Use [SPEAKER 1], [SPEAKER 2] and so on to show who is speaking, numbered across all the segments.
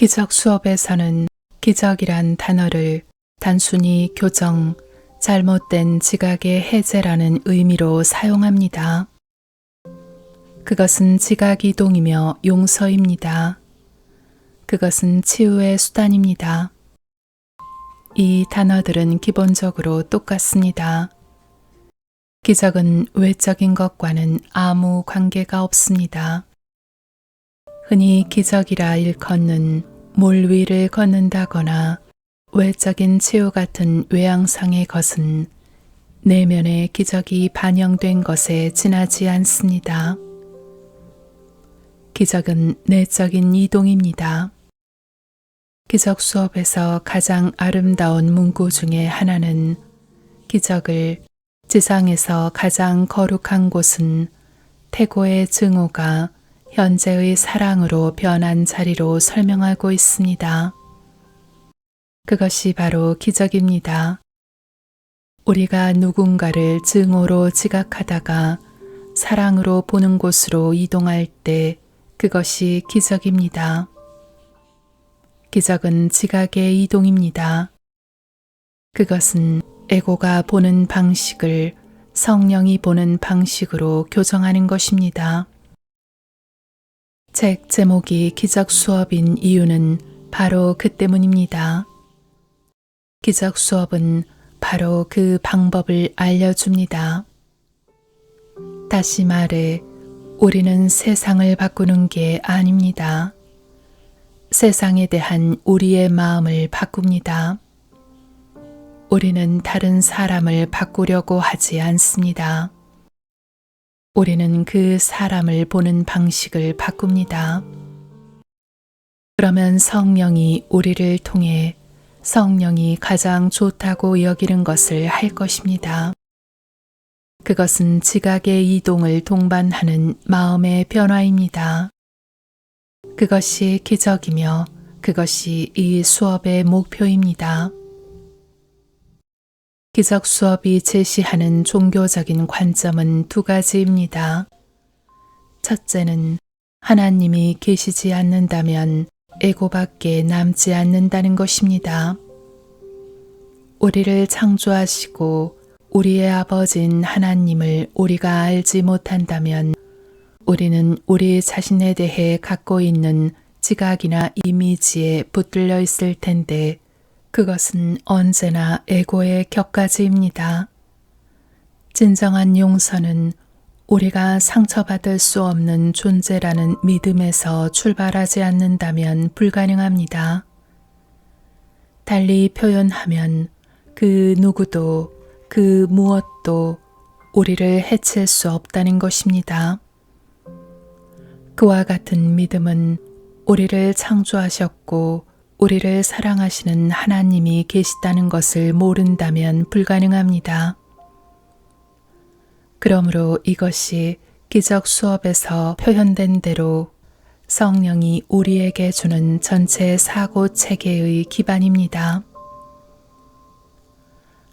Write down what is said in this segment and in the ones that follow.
[SPEAKER 1] 기적 수업에서는 기적이란 단어를 단순히 교정, 잘못된 지각의 해제라는 의미로 사용합니다. 그것은 지각 이동이며 용서입니다. 그것은 치유의 수단입니다. 이 단어들은 기본적으로 똑같습니다. 기적은 외적인 것과는 아무 관계가 없습니다. 흔히 기적이라 일컫는 물 위를 걷는다거나 외적인 치유 같은 외양상의 것은 내면의 기적이 반영된 것에 지나지 않습니다. 기적은 내적인 이동입니다. 기적 수업에서 가장 아름다운 문구 중에 하나는 기적을 지상에서 가장 거룩한 곳은 태고의 증오가 현재의 사랑으로 변한 자리로 설명하고 있습니다. 그것이 바로 기적입니다. 우리가 누군가를 증오로 지각하다가 사랑으로 보는 곳으로 이동할 때 그것이 기적입니다. 기적은 지각의 이동입니다. 그것은 에고가 보는 방식을 성령이 보는 방식으로 교정하는 것입니다. 책 제목이 기적 수업인 이유는 바로 그 때문입니다. 기적 수업은 바로 그 방법을 알려줍니다. 다시 말해, 우리는 세상을 바꾸는 게 아닙니다. 세상에 대한 우리의 마음을 바꿉니다. 우리는 다른 사람을 바꾸려고 하지 않습니다. 우리는 그 사람을 보는 방식을 바꿉니다. 그러면 성령이 우리를 통해 성령이 가장 좋다고 여기는 것을 할 것입니다. 그것은 지각의 이동을 동반하는 마음의 변화입니다. 그것이 기적이며 그것이 이 수업의 목표입니다. 기적 수업이 제시하는 종교적인 관점은 두 가지입니다. 첫째는 하나님이 계시지 않는다면 에고밖에 남지 않는다는 것입니다. 우리를 창조하시고 우리의 아버지인 하나님을 우리가 알지 못한다면 우리는 우리 자신에 대해 갖고 있는 지각이나 이미지에 붙들려 있을 텐데 그것은 언제나 에고의 격가지입니다. 진정한 용서는 우리가 상처받을 수 없는 존재라는 믿음에서 출발하지 않는다면 불가능합니다. 달리 표현하면 그 누구도 그 무엇도 우리를 해칠 수 없다는 것입니다. 그와 같은 믿음은 우리를 창조하셨고 우리를 사랑하시는 하나님이 계시다는 것을 모른다면 불가능합니다. 그러므로 이것이 기적 수업에서 표현된 대로 성령이 우리에게 주는 전체 사고 체계의 기반입니다.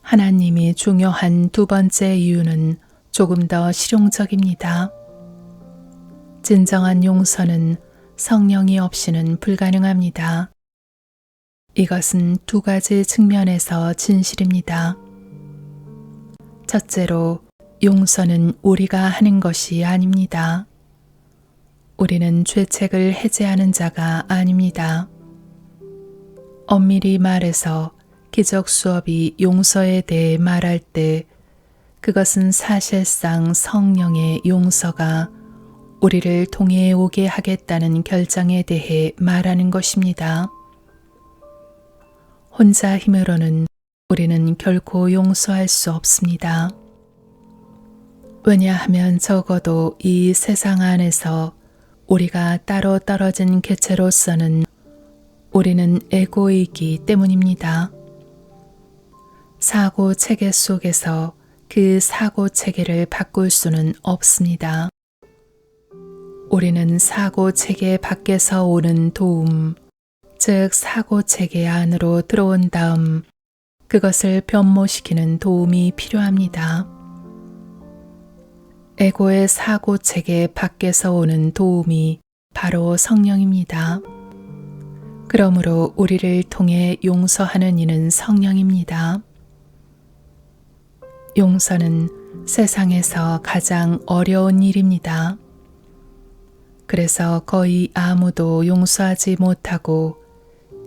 [SPEAKER 1] 하나님이 중요한 두 번째 이유는 조금 더 실용적입니다. 진정한 용서는 성령이 없이는 불가능합니다. 이것은 두 가지 측면에서 진실입니다. 첫째로, 용서는 우리가 하는 것이 아닙니다. 우리는 죄책을 해제하는 자가 아닙니다. 엄밀히 말해서 기적 수업이 용서에 대해 말할 때 그것은 사실상 성령의 용서가 우리를 통해 오게 하겠다는 결정에 대해 말하는 것입니다. 혼자 힘으로는 우리는 결코 용서할 수 없습니다. 왜냐하면 적어도 이 세상 안에서 우리가 따로 떨어진 개체로서는 우리는 에고이기 때문입니다. 사고 체계 속에서 그 사고 체계를 바꿀 수는 없습니다. 우리는 사고 체계 밖에서 오는 도움, 즉 사고 체계 안으로 들어온 다음 그것을 변모시키는 도움이 필요합니다. 에고의 사고 체계 밖에서 오는 도움이 바로 성령입니다. 그러므로 우리를 통해 용서하는 이는 성령입니다. 용서는 세상에서 가장 어려운 일입니다. 그래서 거의 아무도 용서하지 못하고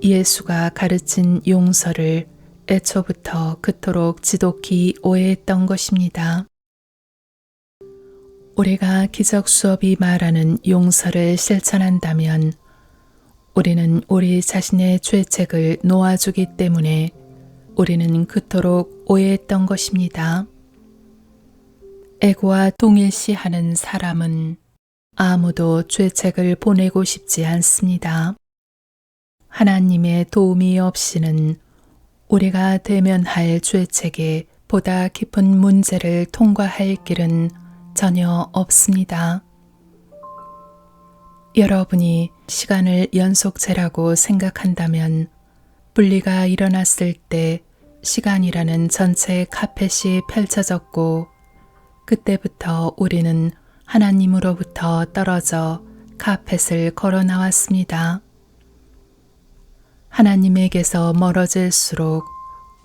[SPEAKER 1] 예수가 가르친 용서를 애초부터 그토록 지독히 오해했던 것입니다. 우리가 기적 수업이 말하는 용서를 실천한다면 우리는 우리 자신의 죄책을 놓아주기 때문에 우리는 그토록 오해했던 것입니다. 에고와 동일시하는 사람은 아무도 죄책을 보내고 싶지 않습니다. 하나님의 도움이 없이는 우리가 대면할 죄책에 보다 깊은 문제를 통과할 길은 전혀 없습니다. 여러분이 시간을 연속체라고 생각한다면 분리가 일어났을 때 시간이라는 전체 카펫이 펼쳐졌고 그때부터 우리는 하나님으로부터 떨어져 카펫을 걸어 나왔습니다. 하나님에게서 멀어질수록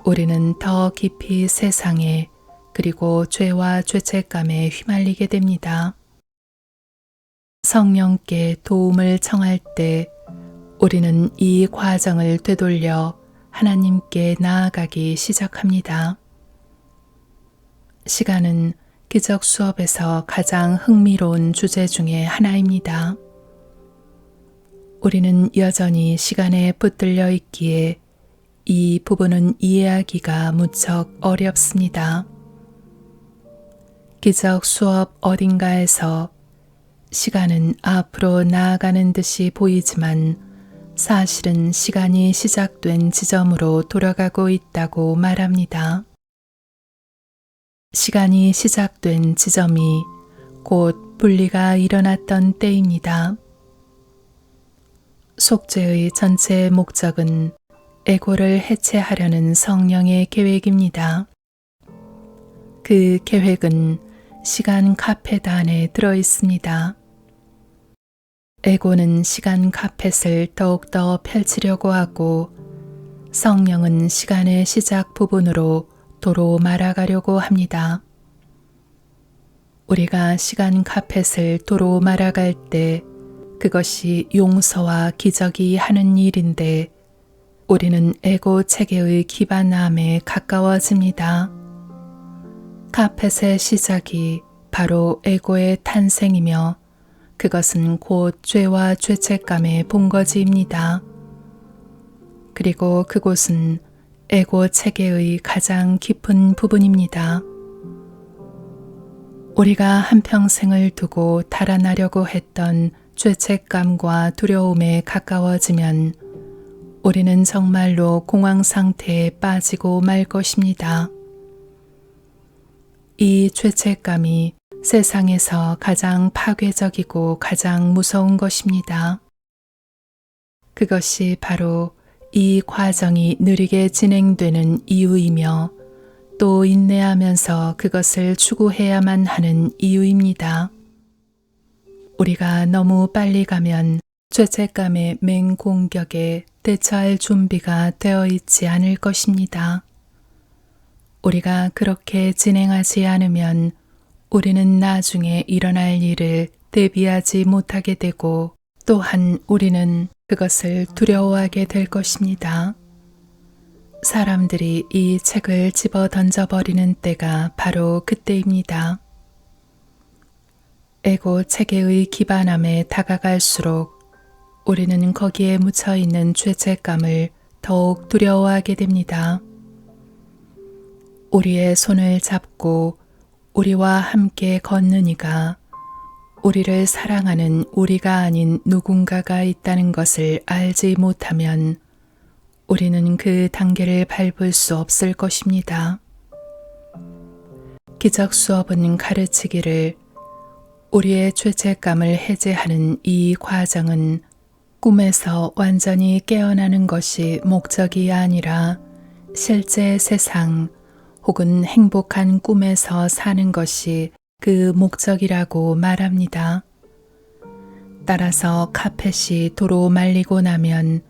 [SPEAKER 1] 우리는 더 깊이 세상에 그리고 죄와 죄책감에 휘말리게 됩니다. 성령께 도움을 청할 때 우리는 이 과정을 되돌려 하나님께 나아가기 시작합니다. 시간은 기적 수업에서 가장 흥미로운 주제 중에 하나입니다. 우리는 여전히 시간에 붙들려 있기에 이 부분은 이해하기가 무척 어렵습니다. 기적 수업 어딘가에서 시간은 앞으로 나아가는 듯이 보이지만 사실은 시간이 시작된 지점으로 돌아가고 있다고 말합니다. 시간이 시작된 지점이 곧 분리가 일어났던 때입니다. 속죄의 전체 목적은 에고를 해체하려는 성령의 계획입니다. 그 계획은 시간 카펫 안에 들어 있습니다. 에고는 시간 카펫을 더욱더 펼치려고 하고 성령은 시간의 시작 부분으로 도로 말아가려고 합니다. 우리가 시간 카펫을 도로 말아갈 때 그것이 용서와 기적이 하는 일인데 우리는 에고 체계의 기반함에 가까워집니다. 카펫의 시작이 바로 에고의 탄생이며 그것은 곧 죄와 죄책감의 본거지입니다. 그리고 그곳은 에고 체계의 가장 깊은 부분입니다. 우리가 한평생을 두고 달아나려고 했던 죄책감과 두려움에 가까워지면 우리는 정말로 공황 상태에 빠지고 말 것입니다. 이 죄책감이 세상에서 가장 파괴적이고 가장 무서운 것입니다. 그것이 바로 이 과정이 느리게 진행되는 이유이며 또 인내하면서 그것을 추구해야만 하는 이유입니다. 우리가 너무 빨리 가면 죄책감의 맹공격에 대처할 준비가 되어 있지 않을 것입니다. 우리가 그렇게 진행하지 않으면 우리는 나중에 일어날 일을 대비하지 못하게 되고 또한 우리는 그것을 두려워하게 될 것입니다. 사람들이 이 책을 집어 던져버리는 때가 바로 그때입니다. 에고 체계의 기반함에 다가갈수록 우리는 거기에 묻혀 있는 죄책감을 더욱 두려워하게 됩니다. 우리의 손을 잡고 우리와 함께 걷는 이가 우리를 사랑하는 우리가 아닌 누군가가 있다는 것을 알지 못하면 우리는 그 단계를 밟을 수 없을 것입니다. 기적 수업은 가르치기를 우리의 죄책감을 해제하는 이 과정은 꿈에서 완전히 깨어나는 것이 목적이 아니라 실제 세상 혹은 행복한 꿈에서 사는 것이 그 목적이라고 말합니다. 따라서 카펫이 도로 말리고 나면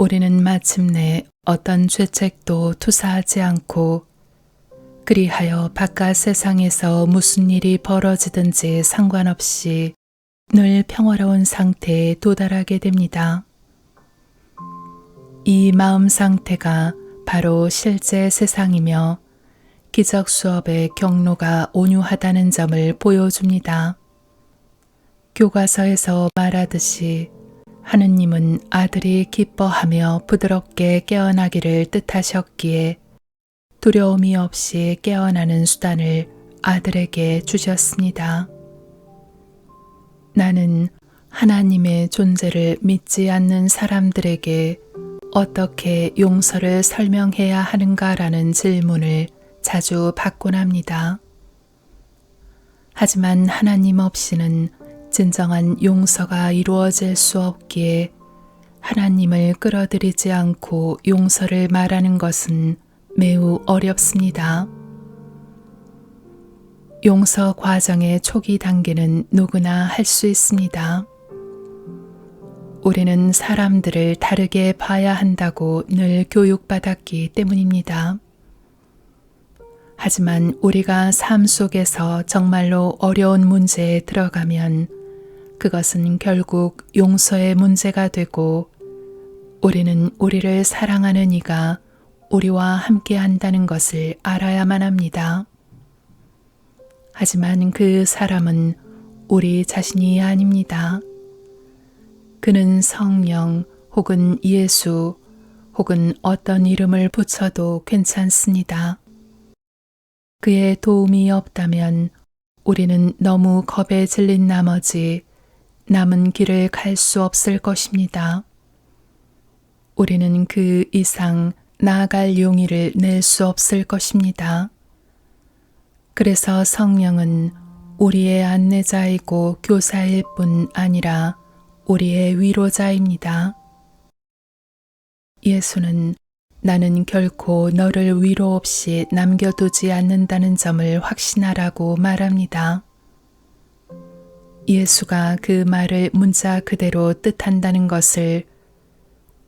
[SPEAKER 1] 우리는 마침내 어떤 죄책도 투사하지 않고 그리하여 바깥 세상에서 무슨 일이 벌어지든지 상관없이 늘 평화로운 상태에 도달하게 됩니다. 이 마음 상태가 바로 실제 세상이며 기적 수업의 경로가 온유하다는 점을 보여줍니다. 교과서에서 말하듯이 하느님은 아들이 기뻐하며 부드럽게 깨어나기를 뜻하셨기에 두려움이 없이 깨어나는 수단을 아들에게 주셨습니다. 나는 하나님의 존재를 믿지 않는 사람들에게 어떻게 용서를 설명해야 하는가라는 질문을 자주 받곤 합니다. 하지만 하나님 없이는 진정한 용서가 이루어질 수 없기에 하나님을 끌어들이지 않고 용서를 말하는 것은 매우 어렵습니다. 용서 과정의 초기 단계는 누구나 할 수 있습니다. 우리는 사람들을 다르게 봐야 한다고 늘 교육받았기 때문입니다. 하지만 우리가 삶 속에서 정말로 어려운 문제에 들어가면 그것은 결국 용서의 문제가 되고 우리는 우리를 사랑하는 이가 우리와 함께 한다는 것을 알아야만 합니다. 하지만 그 사람은 우리 자신이 아닙니다. 그는 성령 혹은 예수 혹은 어떤 이름을 붙여도 괜찮습니다. 그의 도움이 없다면 우리는 너무 겁에 질린 나머지 남은 길을 갈 수 없을 것입니다. 우리는 그 이상 나아갈 용의를 낼 수 없을 것입니다. 그래서 성령은 우리의 안내자이고 교사일 뿐 아니라 우리의 위로자입니다. 예수는 나는 결코 너를 위로 없이 남겨두지 않는다는 점을 확신하라고 말합니다. 예수가 그 말을 문자 그대로 뜻한다는 것을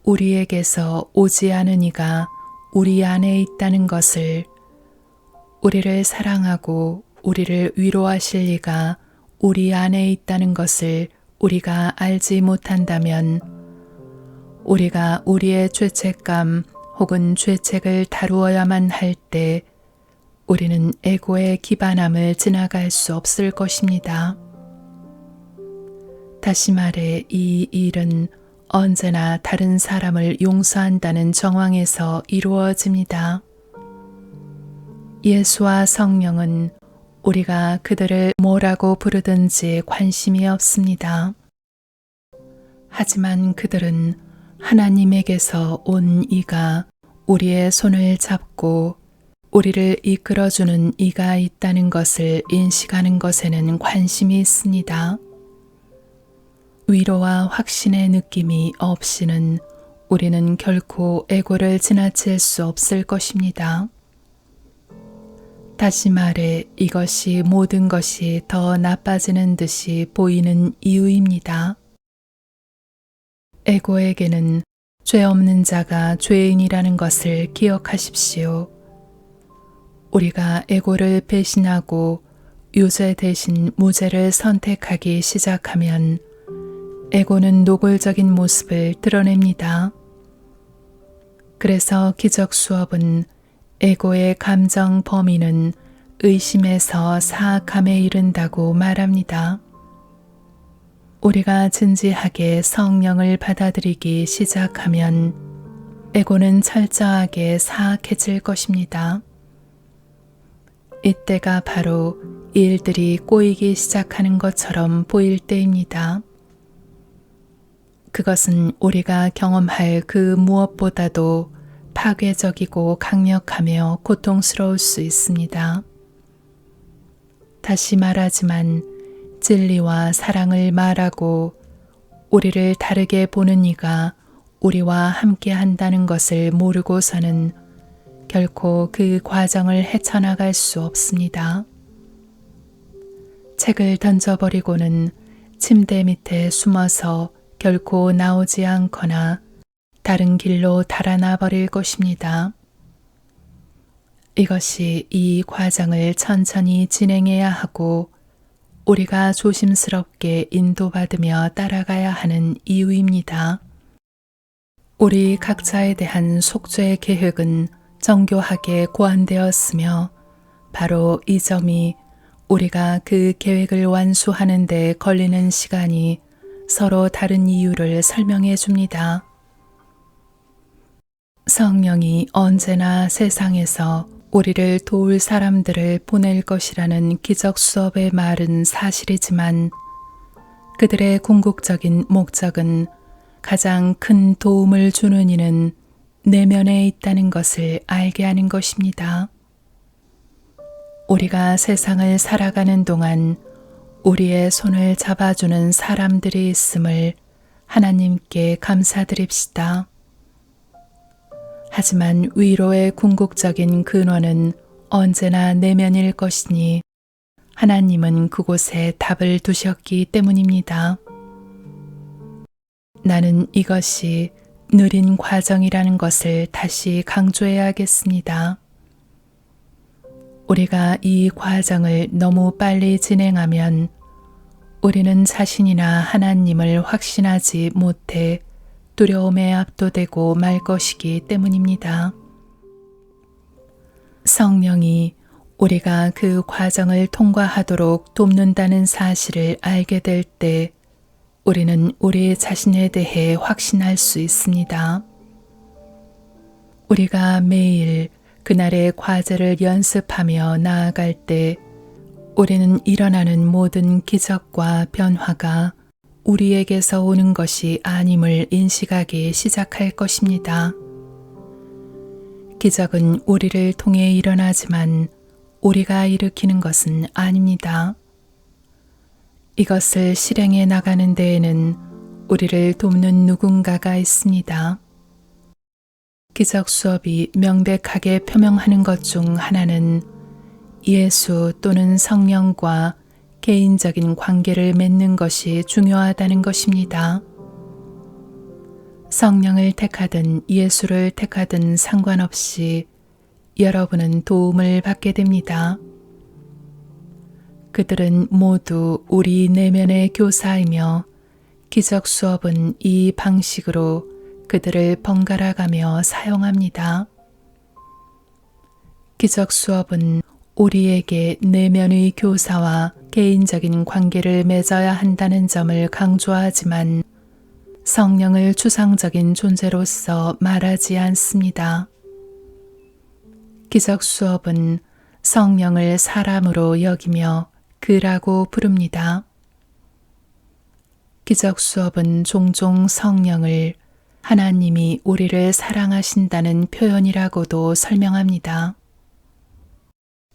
[SPEAKER 1] 우리에게서 오지 않은 이가 우리 안에 있다는 것을 우리를 사랑하고 우리를 위로하실 이가 우리 안에 있다는 것을 우리가 알지 못한다면 우리가 우리의 죄책감 혹은 죄책을 다루어야만 할 때 우리는 에고의 기반함을 지나갈 수 없을 것입니다. 다시 말해 이 일은 언제나 다른 사람을 용서한다는 정황에서 이루어집니다. 예수와 성령은 우리가 그들을 뭐라고 부르든지 관심이 없습니다. 하지만 그들은 하나님에게서 온 이가 우리의 손을 잡고 우리를 이끌어주는 이가 있다는 것을 인식하는 것에는 관심이 있습니다. 위로와 확신의 느낌이 없이는 우리는 결코 에고를 지나칠 수 없을 것입니다. 다시 말해 이것이 모든 것이 더 나빠지는 듯이 보이는 이유입니다. 에고에게는 죄 없는 자가 죄인이라는 것을 기억하십시오. 우리가 에고를 배신하고 유죄 대신 무죄를 선택하기 시작하면 에고는 노골적인 모습을 드러냅니다. 그래서 기적 수업은 에고의 감정 범위는 의심에서 사악함에 이른다고 말합니다. 우리가 진지하게 성령을 받아들이기 시작하면 에고는 철저하게 사악해질 것입니다. 이때가 바로 일들이 꼬이기 시작하는 것처럼 보일 때입니다. 그것은 우리가 경험할 그 무엇보다도 파괴적이고 강력하며 고통스러울 수 있습니다. 다시 말하지만 진리와 사랑을 말하고 우리를 다르게 보는 이가 우리와 함께 한다는 것을 모르고서는 결코 그 과정을 헤쳐나갈 수 없습니다. 책을 던져버리고는 침대 밑에 숨어서 결코 나오지 않거나 다른 길로 달아나 버릴 것입니다. 이것이 이 과정을 천천히 진행해야 하고 우리가 조심스럽게 인도받으며 따라가야 하는 이유입니다. 우리 각자에 대한 속죄 계획은 정교하게 고안되었으며 바로 이 점이 우리가 그 계획을 완수하는 데 걸리는 시간이 서로 다른 이유를 설명해 줍니다. 성령이 언제나 세상에서 우리를 도울 사람들을 보낼 것이라는 기적 수업의 말은 사실이지만 그들의 궁극적인 목적은 가장 큰 도움을 주는 이는 내면에 있다는 것을 알게 하는 것입니다. 우리가 세상을 살아가는 동안 우리의 손을 잡아주는 사람들이 있음을 하나님께 감사드립시다. 하지만 위로의 궁극적인 근원은 언제나 내면일 것이니 하나님은 그곳에 답을 두셨기 때문입니다. 나는 이것이 느린 과정이라는 것을 다시 강조해야겠습니다. 우리가 이 과정을 너무 빨리 진행하면 우리는 자신이나 하나님을 확신하지 못해 두려움에 압도되고 말 것이기 때문입니다. 성령이 우리가 그 과정을 통과하도록 돕는다는 사실을 알게 될 때 우리는 우리 자신에 대해 확신할 수 있습니다. 우리가 매일 그날의 과제를 연습하며 나아갈 때 우리는 일어나는 모든 기적과 변화가 우리에게서 오는 것이 아님을 인식하기 시작할 것입니다. 기적은 우리를 통해 일어나지만 우리가 일으키는 것은 아닙니다. 이것을 실행해 나가는 데에는 우리를 돕는 누군가가 있습니다. 기적 수업이 명백하게 표명하는 것 중 하나는 예수 또는 성령과 개인적인 관계를 맺는 것이 중요하다는 것입니다. 성령을 택하든 예수를 택하든 상관없이 여러분은 도움을 받게 됩니다. 그들은 모두 우리 내면의 교사이며 기적 수업은 이 방식으로 그들을 번갈아가며 사용합니다. 기적 수업은 우리에게 내면의 교사와 개인적인 관계를 맺어야 한다는 점을 강조하지만 성령을 추상적인 존재로서 말하지 않습니다. 기적 수업은 성령을 사람으로 여기며 그라고 부릅니다. 기적 수업은 종종 성령을 하나님이 우리를 사랑하신다는 표현이라고도 설명합니다.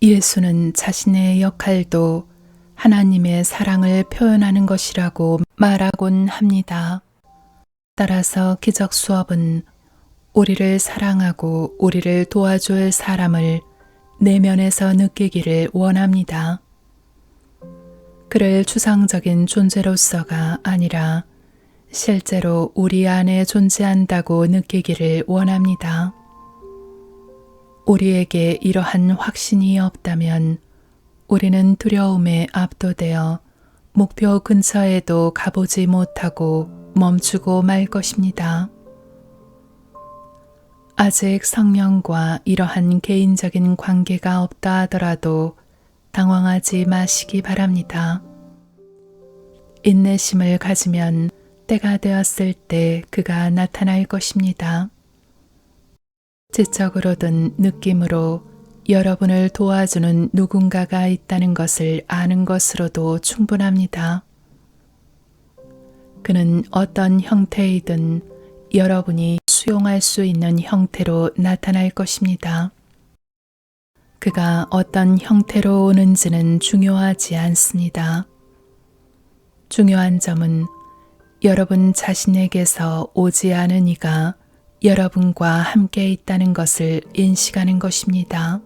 [SPEAKER 1] 예수는 자신의 역할도 하나님의 사랑을 표현하는 것이라고 말하곤 합니다. 따라서 기적 수업은 우리를 사랑하고 우리를 도와줄 사람을 내면에서 느끼기를 원합니다. 그를 추상적인 존재로서가 아니라 실제로 우리 안에 존재한다고 느끼기를 원합니다. 우리에게 이러한 확신이 없다면 우리는 두려움에 압도되어 목표 근처에도 가보지 못하고 멈추고 말 것입니다. 아직 성령과 이러한 개인적인 관계가 없다 하더라도 당황하지 마시기 바랍니다. 인내심을 가지면 때가 되었을 때 그가 나타날 것입니다. 지적으로든 느낌으로 여러분을 도와주는 누군가가 있다는 것을 아는 것으로도 충분합니다. 그는 어떤 형태이든 여러분이 수용할 수 있는 형태로 나타날 것입니다. 그가 어떤 형태로 오는지는 중요하지 않습니다. 중요한 점은 여러분 자신에게서 오지 않은 이가 여러분과 함께 있다는 것을 인식하는 것입니다.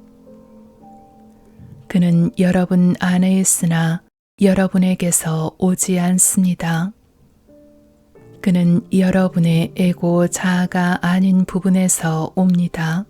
[SPEAKER 1] 그는 여러분 안에 있으나 여러분에게서 오지 않습니다. 그는 여러분의 에고 자아가 아닌 부분에서 옵니다.